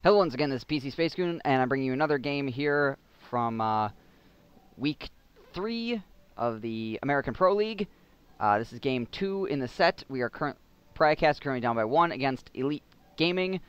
Hello once again, this is PCG-Spacegoon, and I'm bringing you another game here from Week 3 of the American Pro League. This is Game 2 in the set. We are Pariah Caste currently down by 1 against EliteGaming.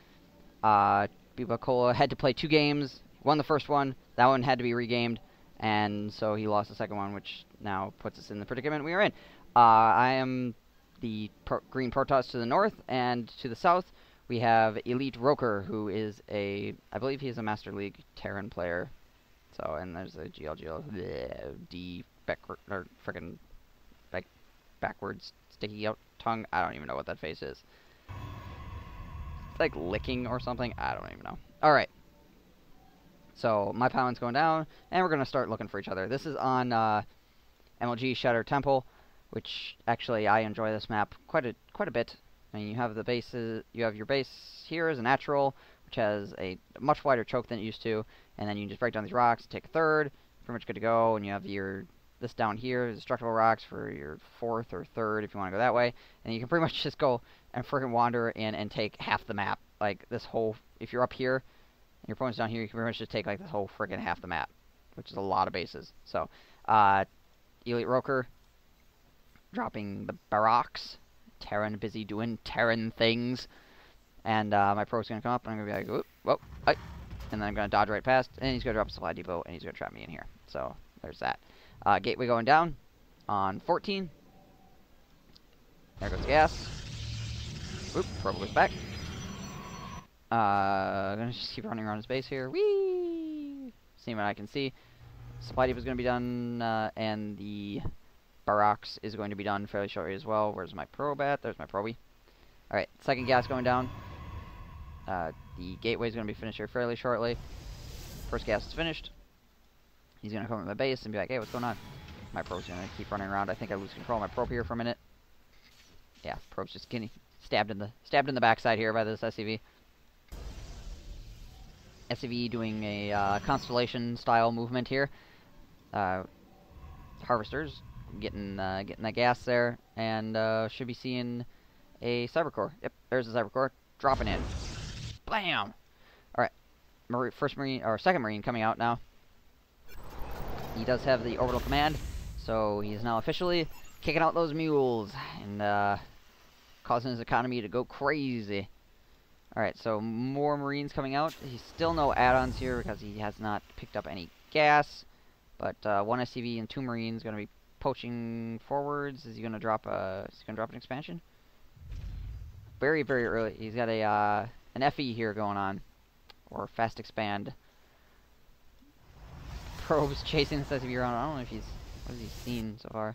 Bibacola had to play 2 games, won the first one, that one had to be regamed, and so he lost the second one, which now puts us in the predicament we are in. I am the Green Protoss to the north, and to the south we have EliteRoker, who is I believe he's a Master League Terran player. So, and there's a D backward, or frickin' backwards sticky out tongue. I don't even know what that face is. It's like licking or something. I don't even know. All right. So my paladin's going down, and we're gonna start looking for each other. This is on MLG Shattered Temple, which actually I enjoy this map quite a bit. I mean, you have the bases. You have your base here as a natural, which has a much wider choke than it used to, and then you can just break down these rocks, take a third, pretty much good to go. And you have this down here, destructible rocks for your fourth or third if you want to go that way, and you can pretty much just go and freaking wander in and take half the map. Like this whole, if you're up here and your opponent's down here, you can pretty much just take like this whole freaking half the map, which is a lot of bases. So, EliteRoker dropping the barracks. Terran busy doing Terran things, and my pro's gonna come up, and I'm gonna be like, whoa, and then I'm gonna dodge right past, and he's gonna drop a supply depot, and he's gonna trap me in here. So there's that. Gateway going down on 14. There goes gas. Oop, probe goes back. Gonna just keep running around his base here. Whee! See what I can see. Supply depot is gonna be done, and the barracks is going to be done fairly shortly as well. Where's my probe at? There's my probie. Alright, second gas going down. The gateway is going to be finished here fairly shortly. First gas is finished. He's going to come to my base and be like, hey, what's going on? My probe's going to keep running around. I think I lose control of my probe here for a minute. Yeah, probe's just getting stabbed in the backside here by this SCV. SCV doing a constellation style movement here. Harvesters getting that gas there, and should be seeing a cybercore. Yep, there's a cybercore dropping in. Blam! Alright, second Marine coming out now. He does have the orbital command, so he's now officially kicking out those mules and causing his economy to go crazy. Alright, so more Marines coming out. He's still no add-ons here because he has not picked up any gas, but 1 SCV and 2 Marines going to be poaching forwards. Is he gonna drop an expansion? Very, very early. He's got an FE here going on, or fast expand. Probes chasing this SCV around. I don't know if what has he seen so far?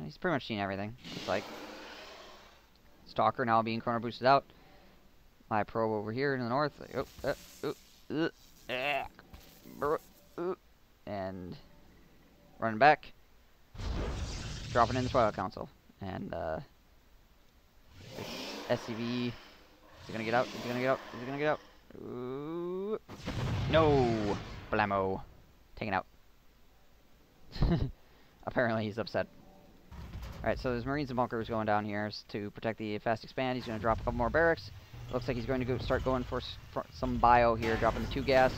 He's pretty much seen everything. It's like Stalker now being corner boosted out. My probe over here in the north, and running back. Dropping in the Twilight Council. And, this SCV... Is he gonna get out? Is he gonna get out? Is he gonna get out? Ooh. No! Blammo. Taken out. Apparently he's upset. Alright, so there's Marines and bunkers going down here to protect the fast expand. He's gonna drop a couple more barracks. Looks like he's going to start going for some bio here, dropping the 2 gas.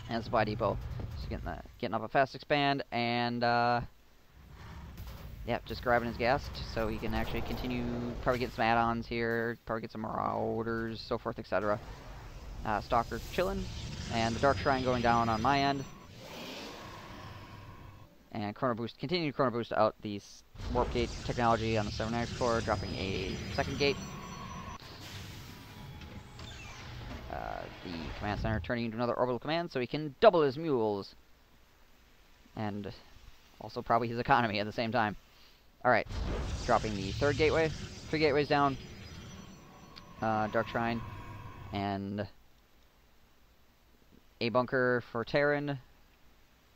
And supply depot. Just getting up a fast expand, and yeah, just grabbing his gas so he can actually continue, probably get some add-ons here, probably get some marauders, so forth, etc. Stalker chilling, and the Dark Shrine going down on my end. And continue to chrono boost out the warp gate technology on the 7X core, dropping a second gate. The command center turning into another orbital command so he can double his mules. And also probably his economy at the same time. Alright, dropping the third gateway. 3 gateways down. Dark Shrine. And a bunker for Terran.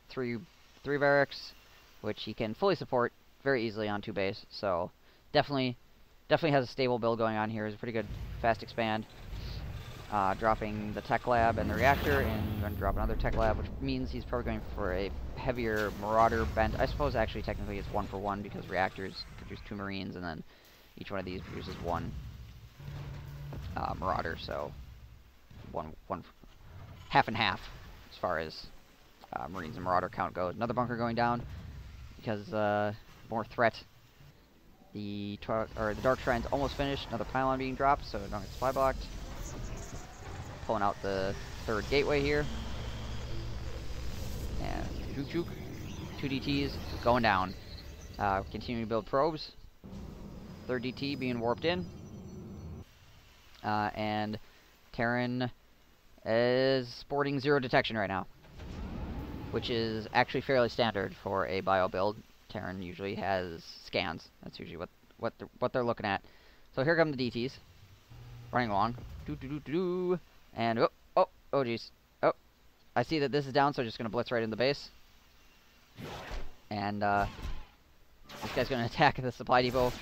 3 barracks, which he can fully support very easily on 2 base. So definitely has a stable build going on here. It's a pretty good fast expand. Dropping the tech lab and the reactor, and going to drop another tech lab, which means he's probably going for a heavier marauder bent. I suppose actually technically it's 1 for 1 because reactors produce 2 Marines, and then each one of these produces 1 marauder. So one half and half as far as Marines and Marauder count goes. Another bunker going down because more threat. The Dark Shrine's almost finished. Another pylon being dropped, so don't get supply blocked. Pulling out the third gateway here. And juke juke. 2 DTs going down. Continuing to build probes. Third DT being warped in. And Terran is sporting 0 detection right now, which is actually fairly standard for a bio build. Terran usually has scans. That's usually what they're looking at. So here come the DTs, running along. And oh jeez. Oh, I see that this is down, so I'm just gonna blitz right in the base. And this guy's gonna attack the supply depot.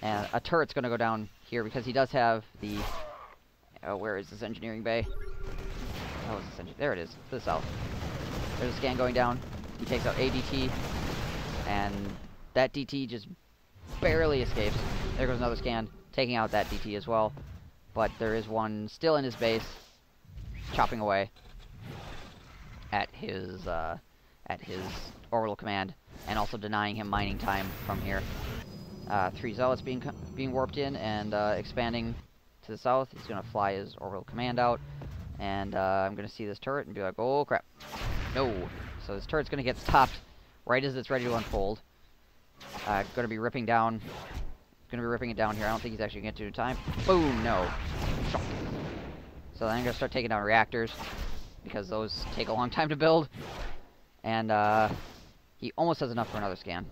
And a turret's gonna go down here because he does have the. Where is this engineering bay? Oh, is this there it is, to the south. There's a scan going down. He takes out ADT, and that DT just barely escapes. There goes another scan, taking out that DT as well. But there is one still in his base, chopping away at his orbital command, and also denying him mining time from here. 3 zealots being warped in and expanding to the south. He's gonna fly his orbital command out, and I'm gonna see this turret and be like, oh crap, no. So this turret's gonna get stopped right as it's ready to unfold. Gonna be ripping down. Gonna be ripping it down here. I don't think he's actually gonna get to it in time. Boom, no. So then I'm gonna start taking down reactors because those take a long time to build, and he almost has enough for another scan.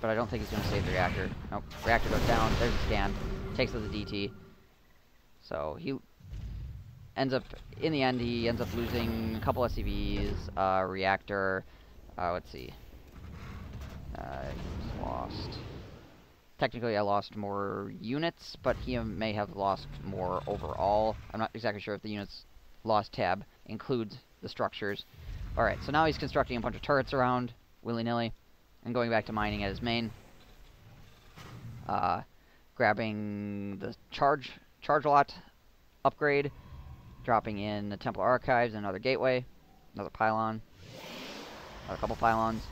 But I don't think he's going to save the reactor. Nope. Reactor goes down. There's a scan. Takes out the DT. So he ends up, in the end, he ends up losing a couple SCVs, reactor. Let's see. Lost. Technically, I lost more units, but he may have lost more overall. I'm not exactly sure if the units lost tab includes the structures. Alright, so now he's constructing a bunch of turrets around, willy-nilly, and going back to mining at his main. Grabbing the charge lot upgrade, dropping in the Templar Archives, another gateway, another pylon, a couple pylons,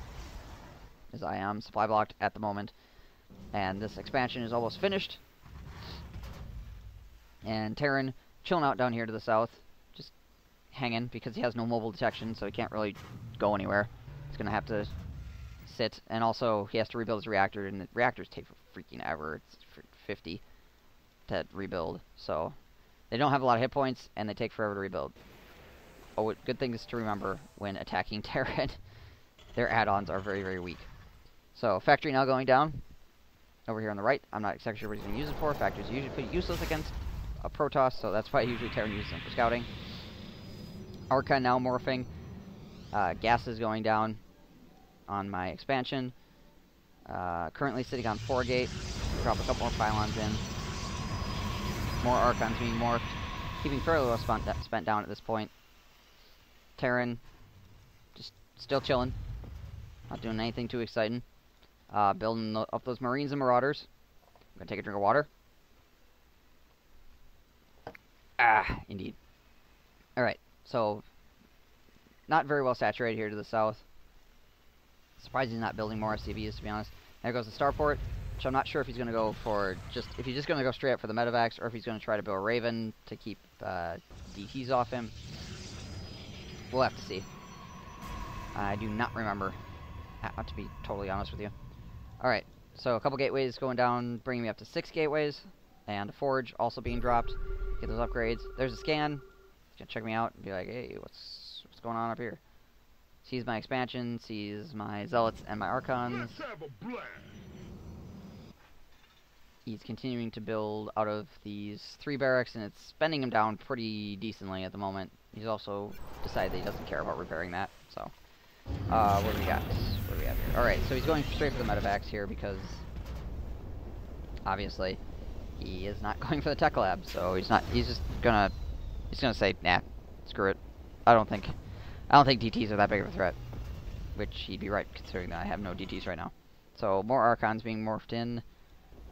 as I am supply blocked at the moment. And this expansion is almost finished. And Terran chilling out down here to the south, just hanging because he has no mobile detection, so he can't really go anywhere. He's gonna have to sit, and also he has to rebuild his reactor, and the reactors take freaking ever. It's 50 to rebuild, so they don't have a lot of hit points, and they take forever to rebuild. Oh, good things to remember when attacking Terran. Their add-ons are very, very weak. So factory now going down over here on the right. I'm not exactly sure what he's going to use it for. Factories are usually pretty useless against a Protoss, so that's why usually Terran uses them for scouting. Archon now morphing. Gas is going down on my expansion. Currently sitting on 4 gate. Drop a couple more pylons in. More Archons being morphed. Keeping fairly low spent down at this point. Terran just still chilling. Not doing anything too exciting. Building up those Marines and Marauders. I'm gonna take a drink of water. Indeed. Alright, so not very well saturated here to the south. Surprised he's not building more SCVs, to be honest. There goes the starport, which I'm not sure if he's gonna go for if he's just gonna go straight up for the medevacs, or if he's gonna try to build a Raven to keep DTs off him. We'll have to see. I do not remember, to be totally honest with you. Alright, so a couple gateways going down, bringing me up to 6 gateways, and a forge also being dropped. Get those upgrades. There's a scan. He's gonna check me out and be like, hey, what's going on up here? Sees my expansion, sees my zealots and my archons. He's continuing to build out of these 3 barracks, and it's spending him down pretty decently at the moment. He's also decided that he doesn't care about repairing that, so. What do we got? What do we have here? Alright, so he's going straight for the medevacs here because obviously he is not going for the tech lab, so he's just gonna say, nah, screw it. I don't think DTs are that big of a threat. Which he'd be right, considering that I have no DTs right now. So more Archons being morphed in.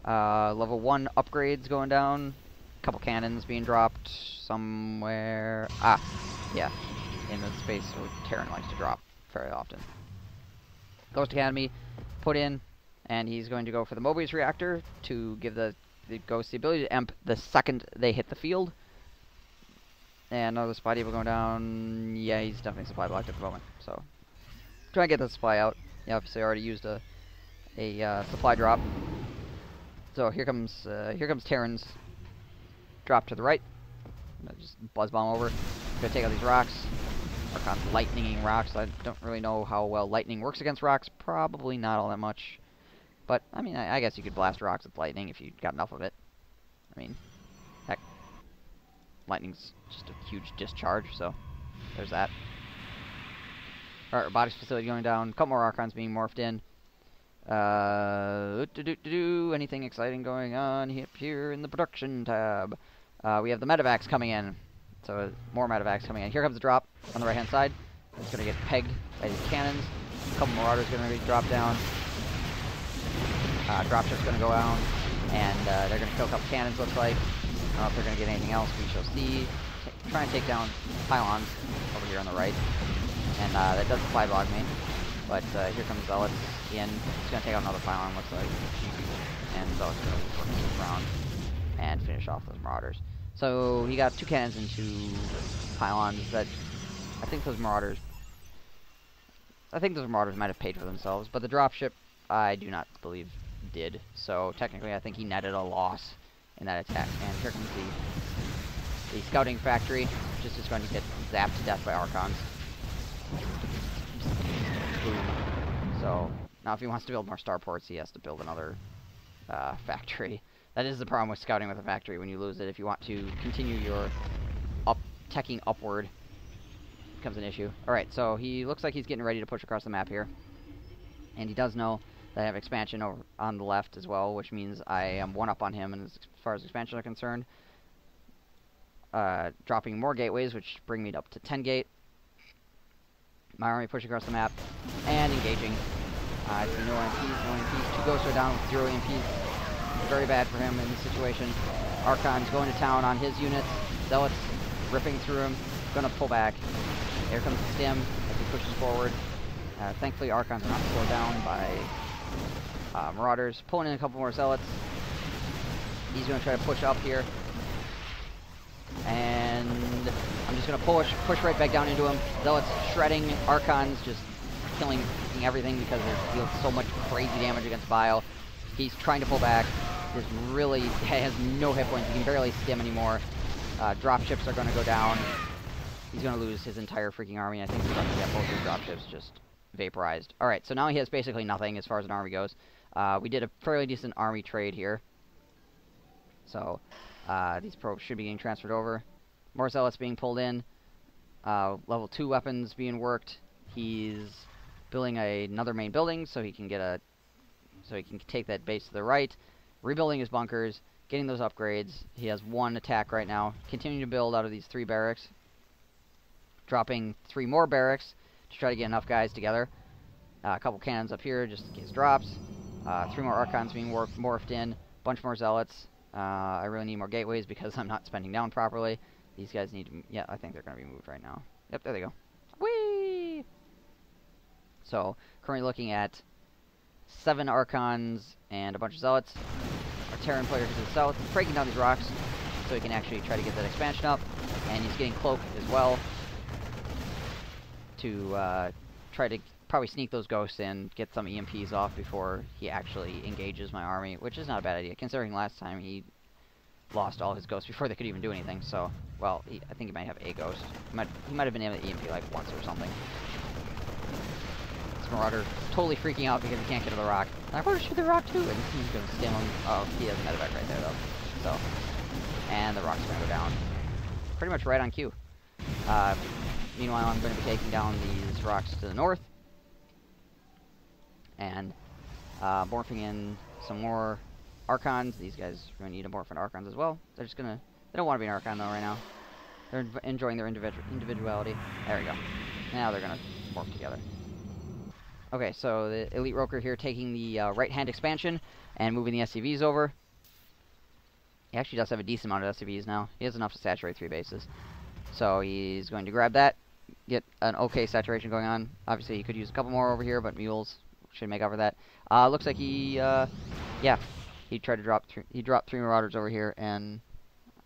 Level 1 upgrades going down. A couple cannons being dropped somewhere. Ah, yeah, in the space where Terran likes to drop very often. Ghost Academy put in, and he's going to go for the Mobius reactor to give the Ghost the ability to emp the second they hit the field. And another supply depot going down. Yeah, he's definitely supply blocked at the moment. So, try and get the supply out. Yeah, obviously I already used a supply drop. So here comes Terran's drop to the right. Just buzz bomb over. Gonna take out these rocks. Archon's lightninging rocks. I don't really know how well lightning works against rocks. Probably not all that much. But I mean, I guess you could blast rocks with lightning if you got enough of it. I mean, heck, lightning's just a huge discharge. So there's that. Alright, robotics facility going down. A couple more Archons being morphed in. Anything exciting going on here in the production tab? We have the medevacs coming in. So more medevacs coming in. Here comes the drop on the right hand side. It's going to get pegged by these cannons. A couple Marauders going to be dropped down. Dropship's going to go down. And they're going to kill a couple cannons, looks like. I don't know if they're going to get anything else. We shall see. Try and take down pylons over here on the right. And that does supply block me. But here comes Zealots in. He's going to take out another pylon, looks like. And Zealots going to work this round and finish off those Marauders. So he got 2 cannons and 2 pylons that I think those Marauders might have paid for themselves, but the dropship I do not believe did. So technically I think he netted a loss in that attack. And here comes the scouting factory, which is just going to get zapped to death by Archons. Boom. So now if he wants to build more starports, he has to build another factory. That is the problem with scouting with a factory. When you lose it, if you want to continue your teching upward, it becomes an issue. Alright, so he looks like he's getting ready to push across the map here. And he does know that I have expansion over on the left as well, which means I am one up on him as far as expansion are concerned. Dropping more gateways, which bring me up to 10 gate. My army pushing across the map and engaging. No EMPs. 2 ghosts are down with 0 EMPs. Very bad for him in this situation. Archon's going to town on his units. Zealots ripping through him. Gonna pull back. Here comes the stim as he pushes forward. Thankfully, Archons are not slowed down by Marauders. Pulling in a couple more Zealots. He's gonna try to push up here. And I'm just gonna push right back down into him. Zealots shredding. Archons just killing everything because they deal so much crazy damage against Bile. He's trying to pull back. Just really has no hit points. He can barely stim anymore. Dropships are going to go down. He's going to lose his entire freaking army. I think he's going to get both his dropships just vaporized. Alright, so now he has basically nothing as far as an army goes. We did a fairly decent army trade here. So, these probes should be getting transferred over. More Zealots being pulled in. Level 2 weapons being worked. He's building another main building so he can get so he can take that base to the right. Rebuilding his bunkers, getting those upgrades. He has 1 attack right now. Continuing to build out of these 3 barracks. Dropping 3 more barracks to try to get enough guys together. A couple cannons up here just in case drops. 3 more Archons being morphed in. Bunch more Zealots. I really need more gateways because I'm not spending down properly. These guys need to... Yeah, I think they're going to be moved right now. Yep, there they go. Whee! So, currently looking at 7 Archons and a bunch of Zealots. Our Terran player to the south, breaking down these rocks so he can actually try to get that expansion up. And he's getting cloaked as well to try to probably sneak those ghosts in, get some EMPs off before he actually engages my army, which is not a bad idea, considering last time he lost all his ghosts before they could even do anything. So, well, I think he might have a ghost. He might have been able to EMP like once or something. Marauder totally freaking out because he can't get to the rock. I want to shoot the rock too, and he's going to stim him. Oh, he has a medevac right there though. So, and the rock's going to go down. Pretty much right on cue. Meanwhile, I'm going to be taking down these rocks to the north. And morphing in some more Archons. These guys are going to need to morph in Archons as well. They're just going to... They don't want to be an Archon though right now. They're enjoying their individuality. There we go. Now they're going to morph together. Okay, so the EliteRoker here taking the right-hand expansion and moving the SCVs over. He actually does have a decent amount of SCVs now. He has enough to saturate 3 bases. So he's going to grab that, get an okay saturation going on. Obviously, he could use a couple more over here, but mules should make up for that. Looks like he, yeah, he tried to drop he dropped 3 marauders over here, and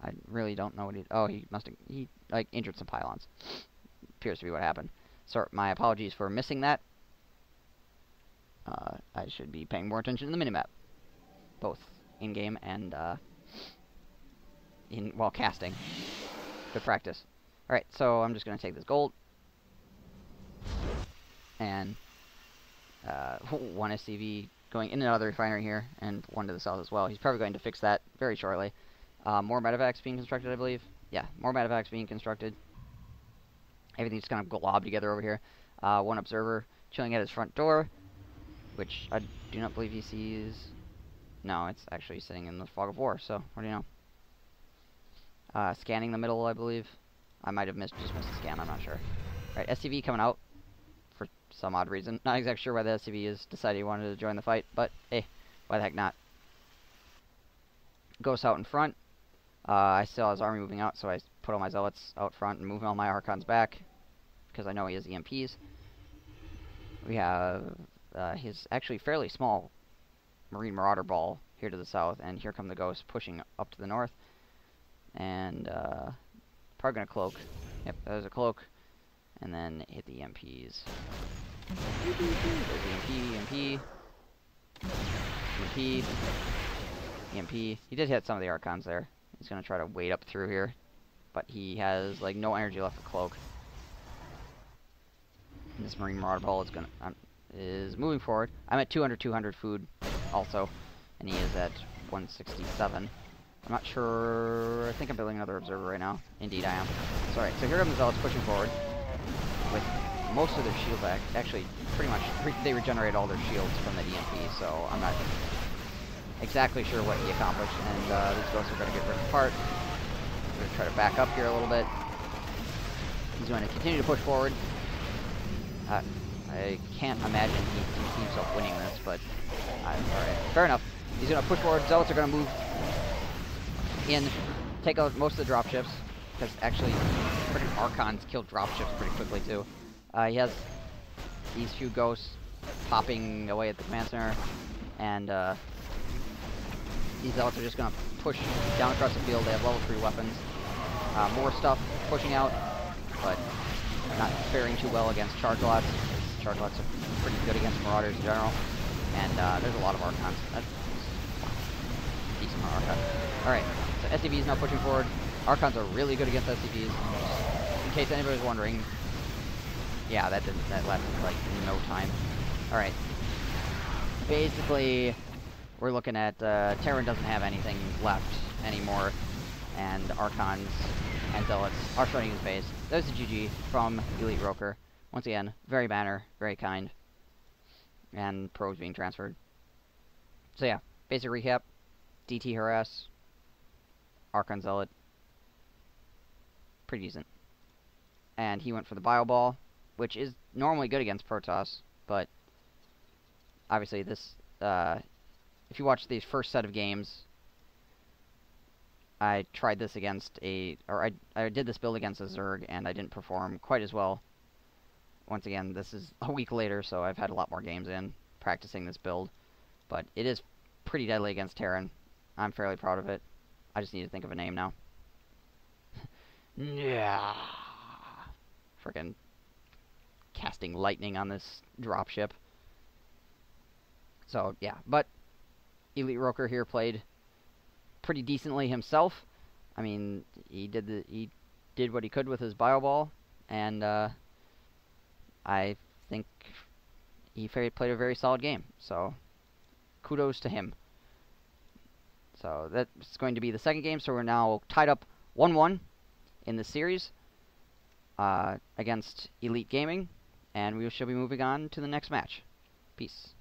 I really don't know what he... Oh, he must have... He, like, injured some pylons. Appears to be what happened. So, my apologies for missing that. I should be paying more attention to the minimap. Both in-game and, while casting. Good practice. Alright, so I'm just going to take this gold. And, 1 SCV going in and out of the refinery here, and 1 to the south as well. He's probably going to fix that very shortly. More medevacs being constructed, I believe. Yeah, more medevacs being constructed. Everything's kind of globbed together over here. 1 observer chilling at his front door, which I do not believe he sees. No, it's actually sitting in the fog of war, so what do you know? Scanning the middle, I believe. I might have just missed a scan, I'm not sure. Alright, SCV coming out for some odd reason. Not exactly sure why the SCV has decided he wanted to join the fight, but hey, why the heck not? Ghost out in front. I saw his army moving out, so I put all my zealots out front and moving all my archons back, because I know he has EMPs. We have his actually fairly small Marine Marauder ball here to the south, and here come the ghosts pushing up to the north. And probably going to cloak. Yep, there's a cloak. And then hit the EMPs. There's EMP, EMP, EMP. He did hit some of the archons there. He's going to try to wade up through here. But he has, like, no energy left for cloak. And this Marine Marauder ball is moving forward. I'm at 200 food also. And he is at 167. I'm not sure. I think I'm building another observer right now. Indeed, I am. Sorry. So here come the zealots pushing forward with most of their shield back. Actually, pretty much they regenerate all their shields from the EMP. So I'm not exactly sure what he accomplished. And these ghosts are going to get ripped apart. I'm going to try to back up here a little bit. He's going to continue to push forward. I can't imagine he can see himself winning this, but alright. Fair enough. He's going to push forward. Zealots are going to move in, take out most of the dropships, because actually, freaking Archons kill dropships pretty quickly too. He has these few ghosts popping away at the command center, and these zealots are just going to push down across the field. They have level 3 weapons. More stuff pushing out, but not faring too well against charge lots. Charge lots are pretty good against marauders in general, and there's a lot of Archons. That's decent amount of Archons. Alright, so SCV is now pushing forward. Archons are really good against SCVs. In case anybody's wondering, yeah, that lasted like no time. Alright. Basically, we're looking at Terran doesn't have anything left anymore, and Archons and Zealots are starting his base. There's a GG from EliteRoker. Once again, very banner, very kind, and pros being transferred. So yeah, basic recap: DT harass, Archon Zealot, pretty decent. And he went for the Bio Ball, which is normally good against Protoss, but obviously this, if you watch these first set of games, I tried this against I did this build against a Zerg, and I didn't perform quite as well. Once again, this is a week later, so I've had a lot more games in practicing this build, but it is pretty deadly against Terran. I'm fairly proud of it. I just need to think of a name now. Yeah. Frickin' casting lightning on this dropship. So, yeah, but EliteRoker here played pretty decently himself. I mean, he did what he could with his Bio Ball, and I think he played a very solid game. So, kudos to him. So that's going to be the second game. So we're now tied up 1-1 in the series against EliteGaming, and we shall be moving on to the next match. Peace.